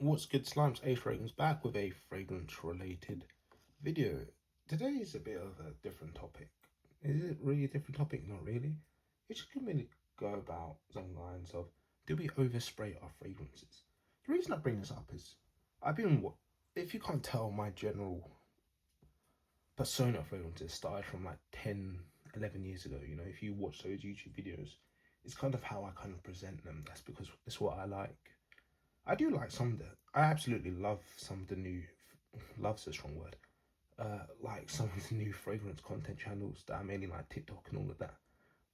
What's good, Slimes? Ace Ratings back with a fragrance related video. Today is a bit of a different topic. Is it really a different topic? Not really. It's just going to go about some lines of, do we overspray our fragrances? The reason I bring this up is if you can't tell, my general persona of fragrances started from like 10, 11 years ago. You know, if you watch those YouTube videos, it's kind of how I kind of present them. That's because it's what I like. I do like some of the, I absolutely love some of the new, love's a strong word, like some of the new fragrance content channels that are mainly like TikTok and all of that.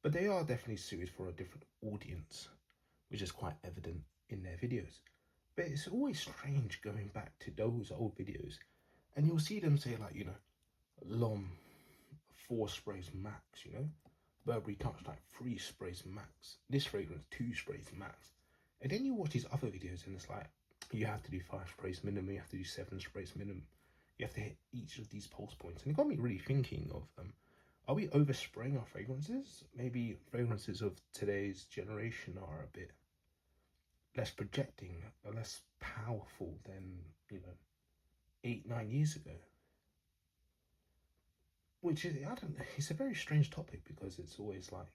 But they are definitely suited for a different audience, which is quite evident in their videos. But it's always strange going back to those old videos and you'll see them say like, you know, L'Homme 4 sprays max, you know, Burberry Touch like 3 sprays max, this fragrance 2 sprays max. And then you watch these other videos and it's like, you have to do 5 sprays minimum, you have to do 7 sprays minimum. You have to hit each of these pulse points. And it got me really thinking of, are we overspraying our fragrances? Maybe fragrances of today's generation are a bit less projecting, less powerful than, you know, 8, 9 years ago. Which is, I don't know, it's a very strange topic because it's always like,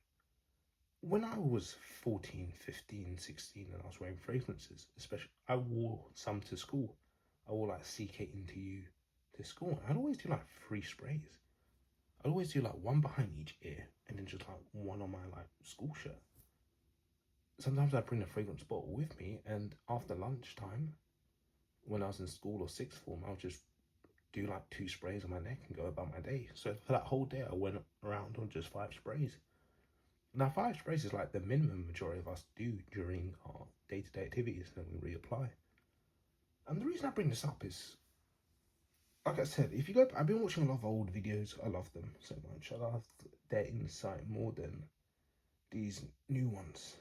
when I was 14, 15, 16 and I was wearing fragrances, especially, I wore some to school. I wore like CK Into You to school. I'd always do like 3 sprays. I'd always do like 1 behind each ear and then just like 1 on my like school shirt. Sometimes I'd bring a fragrance bottle with me and after lunchtime, when I was in school or 6th form, I would just do like 2 sprays on my neck and go about my day. So for that whole day, I went around on just 5 sprays. Now, 5 sprays is like the minimum majority of us do during our day-to-day activities, and then we reapply. And the reason I bring this up is, like I said, if you go, I've been watching a lot of old videos. I love them so much. I love their insight more than these new ones.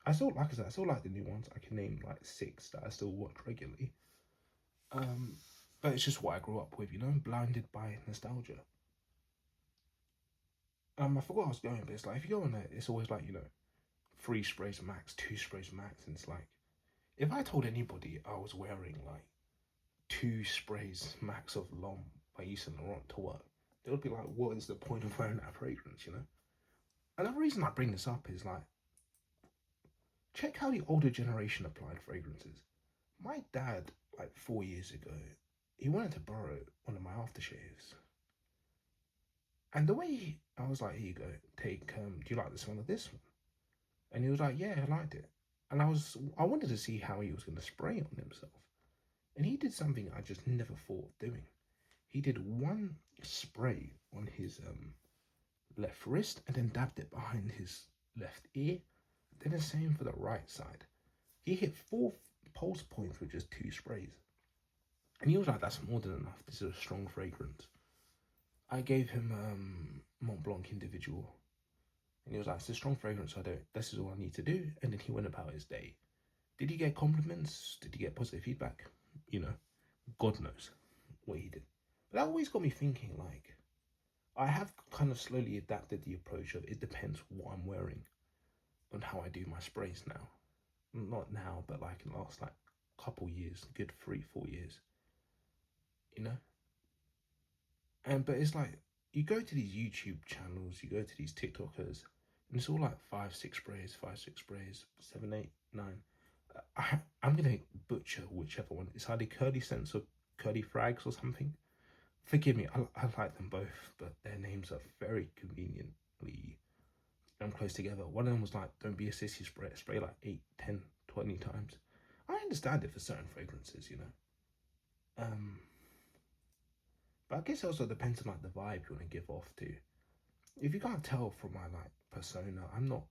Like I said, I still like the new ones. I can name like 6 that I still watch regularly. But it's just what I grew up with, you know, blinded by nostalgia. I forgot I was going, but it's like, if you go on there, it's always like, you know, 3 sprays max, 2 sprays max, and it's like, if I told anybody I was wearing like 2 sprays max of L'Homme by Yves Saint Laurent to work, they would be like, what is the point of wearing that fragrance, you know? And the reason I bring this up is like, check how the older generation applied fragrances. My dad, like 4 years ago, he wanted to borrow one of my aftershaves. And the way I was like, here you go, take, do you like the smell of this one? And he was like, yeah, I liked it. And I wanted to see how he was going to spray on himself. And he did something I just never thought of doing. He did 1 spray on his left wrist and then dabbed it behind his left ear. Then the same for the right side. He hit 4 pulse points with just 2 sprays. And he was like, that's more than enough. This is a strong fragrance. I gave him Mont Blanc Individual. And he was like, it's a strong fragrance, this is all I need to do. And then he went about his day. Did he get compliments? Did he get positive feedback? You know, God knows what he did. But that always got me thinking, like, I have kind of slowly adapted the approach of it depends what I'm wearing on how I do my sprays now. Not now, but like in the last like couple years, good 3, 4 years. You know? But it's like, you go to these YouTube channels, you go to these TikTokers, and it's all like 5, 6 sprays, 5, 6 sprays, 7, 8, 9. I'm gonna butcher whichever one. It's either Curly Scents or Curly Frags or something. Forgive me, I like them both, but their names are very conveniently close together. One of them was like, don't be a sissy, spray like 8, 10, 20 times. I understand it for certain fragrances, you know. But I guess it also depends on like the vibe you want to give off to. If you can't tell from my like persona, I'm not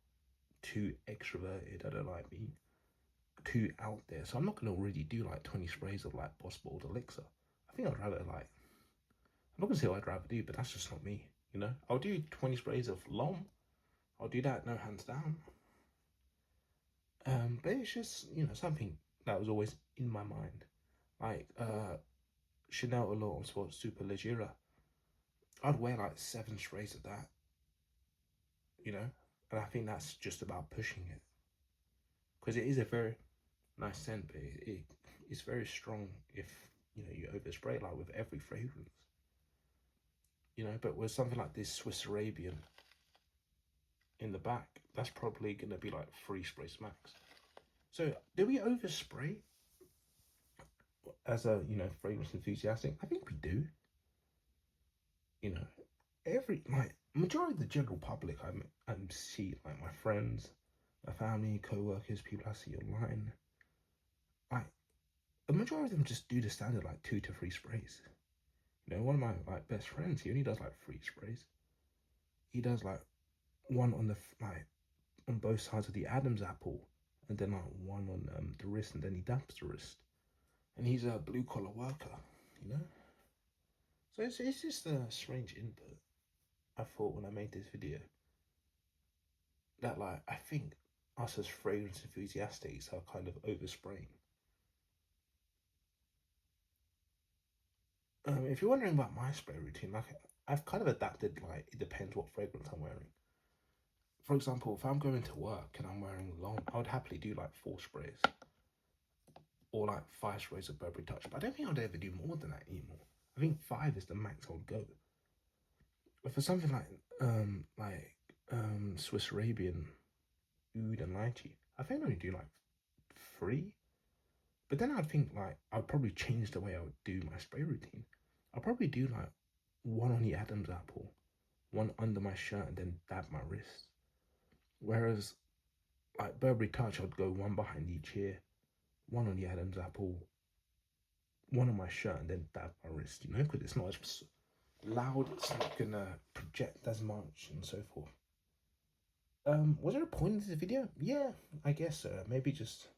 too extroverted. I don't like being too out there. So I'm not going to really do like 20 sprays of like Boss Bottled Elixir. I think I'd rather like, I'm not going to say what I'd rather do, but that's just not me, you know? I'll do 20 sprays of L'Homme. I'll do that, no hands down. But it's just, you know, something that was always in my mind. Like, Chanel Allure Sport Super Leggera. I'd wear like 7 sprays of that, you know? And I think that's just about pushing it. Because it is a very nice scent, but it's very strong if, you know, you overspray, like with every fragrance. You know, but with something like this Swiss Arabian in the back, that's probably going to be like 3 sprays max. So do we overspray as a, you know, fragrance enthusiastic? I think we do. You know, like majority of the general public I see, like my friends, my family, co-workers, people I see online, like the majority of them just do the standard like 2 to 3 sprays. You know, one of my like best friends, he only does like 3 sprays. He does like one on the like on both sides of the Adam's apple, and then like one on the wrist, and then he dabs the wrist. And he's a blue collar worker, you know. So it's just a strange input. I thought when I made this video that like I think us as fragrance enthusiasts are kind of overspraying. If you're wondering about my spray routine, like I've kind of adapted. Like it depends what fragrance I'm wearing. For example, if I'm going to work and I'm wearing long, I would happily do like 4 sprays or like 5 sprays of Burberry Touch. But I don't think I'd ever do more than that anymore. I think 5 is the max I would go. But for something like Swiss Arabian, Oud and Lychee, I think I only do like 3. But then I'd think like I'd probably change the way I would do my spray routine. I'd probably do like 1 on the Adam's apple, 1 under my shirt, and then dab my wrist. Whereas like Burberry Touch, I'd go 1 behind each ear, 1 on the Adam's apple, 1 on my shirt, and then dab my wrist. You know, because it's not as loud, it's not gonna project as much, and so forth. Was there a point in this video? Yeah, I guess so. Maybe just,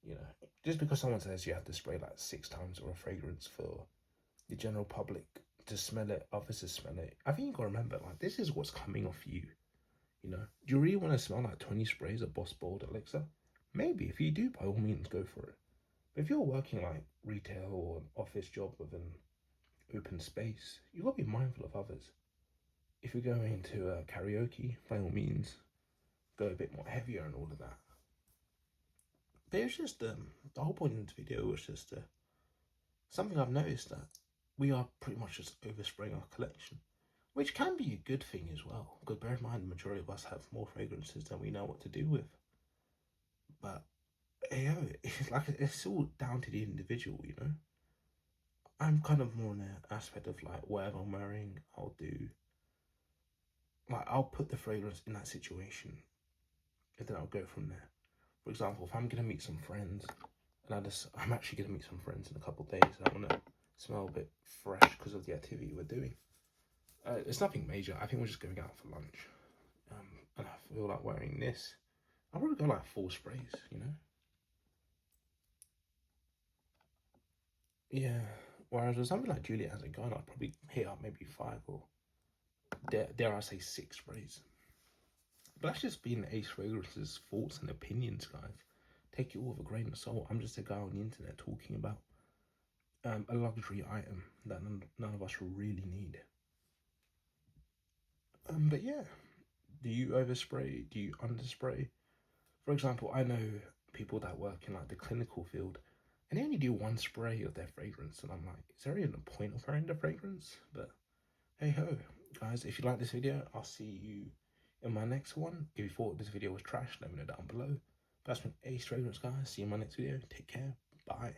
you know, just because someone says you have to spray like 6 times or a fragrance for the general public to smell it, others to smell it. I think you gotta remember, like, this is what's coming off you. You know, do you really want to smell like 20 sprays of Boss Bold Elixir? Maybe. If you do, by all means, go for it. But if you're working like retail or an office job with an open space, you've got to be mindful of others. If you're going to karaoke, by all means, go a bit more heavier and all of that. But it's just, the whole point of this video was just something I've noticed, that we are pretty much just overspraying our collection. Which can be a good thing as well, because bear in mind the majority of us have more fragrances than we know what to do with. But you know, it's like it's all down to the individual, you know. I'm kind of more in an aspect of like whatever I'm wearing, I'll do. Like I'll put the fragrance in that situation, and then I'll go from there. For example, if I'm gonna meet some friends, and I'm actually gonna meet some friends in a couple of days, I want to smell a bit fresh because of the activity we're doing. It's nothing major. I think we're just going out for lunch. And I feel like wearing this. I'll probably go like 4 sprays, you know? Yeah. Whereas with something like Juliet Hasn't Gone, I'd probably hit up maybe 5 or dare I say 6 sprays. But that's just been Ace Fragrance's thoughts and opinions, guys. Take it all with a grain of salt. I'm just a guy on the internet talking about a luxury item that none of us really need. But yeah, do you overspray? Do you underspray? For example, I know people that work in like the clinical field, and they only do 1 spray of their fragrance, and I'm like, is there even a point of wearing the fragrance? But hey ho, guys, if you like this video, I'll see you in my next one. If you thought this video was trash, let me know down below. That's been Ace Fragrance, guys. See you in my next video. Take care. Bye.